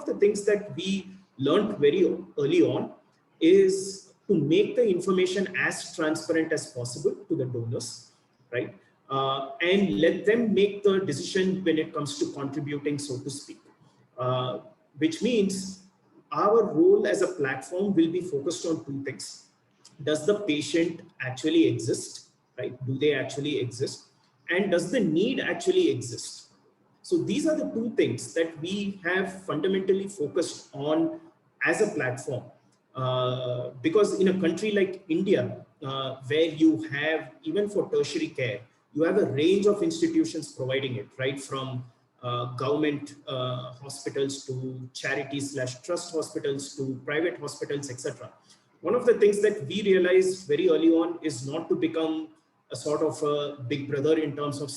of the things that we learned very early on is to make the information as transparent as possible to the donors, right? And let them make the decision when it comes to contributing, so to speak. Which means our role as a platform will be focused on two things. Does the patient actually exist, right? Do they actually exist? And does the need actually exist? So these are the two things that we have fundamentally focused on as a platform. Because in a country like India, where you have, even for tertiary care, you have a range of institutions providing it, right? From government hospitals to charity/trust hospitals to private hospitals, etc. One of the things that we realized very early on is not to become a sort of a big brother in terms of,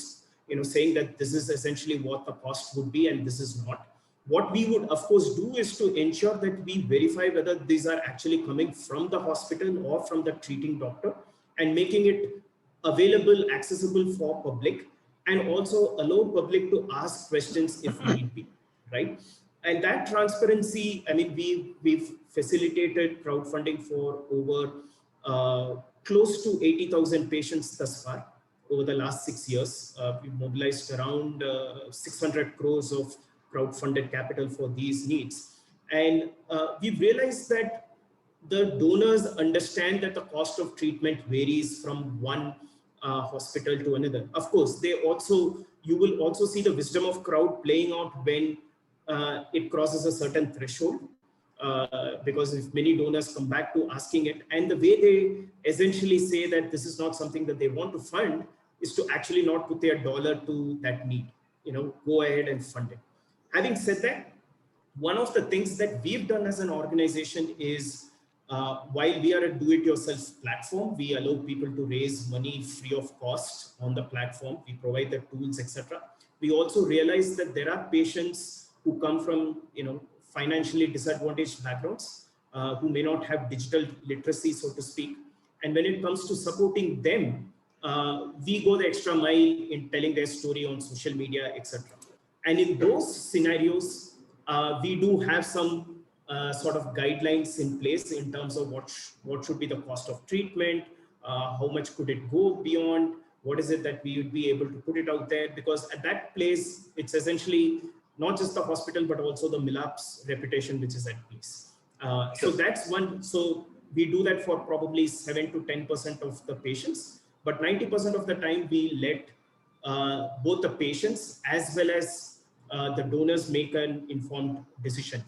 saying that this is essentially what the cost would be and this is not. What we would of course do is to ensure that we verify whether these are actually coming from the hospital or from the treating doctor, and making it available, accessible for public, and also allow public to ask questions if need be, right? And that transparency, I mean, we've facilitated crowdfunding for over close to 80,000 patients thus far over the last 6 years. We've mobilized around 600 crores of crowdfunded capital for these needs. And we've realized that the donors understand that the cost of treatment varies from one hospital to another. Of course, you will also see the wisdom of crowd playing out when it crosses a certain threshold. Because if many donors come back to asking it, and the way they essentially say that this is not something that they want to fund, is to actually not put their dollar to that need, go ahead and fund it. Having said that, one of the things that we've done as an organization is, while we are a do-it-yourself platform, we allow people to raise money free of cost on the platform. We provide the tools, etc. We also realize that there are patients who come from, financially disadvantaged backgrounds, who may not have digital literacy, so to speak. And when it comes to supporting them, we go the extra mile in telling their story on social media, etc. And in those scenarios, we do have some sort of guidelines in place in terms of what should be the cost of treatment, how much could it go beyond, what is it that we would be able to put it out there, because at that place, it's essentially not just the hospital, but also the MILAP's reputation, which is at place. So that's one. So we do that for probably 7 to 10% of the patients, but 90% of the time we let both the patients as well as the donors make an informed decision.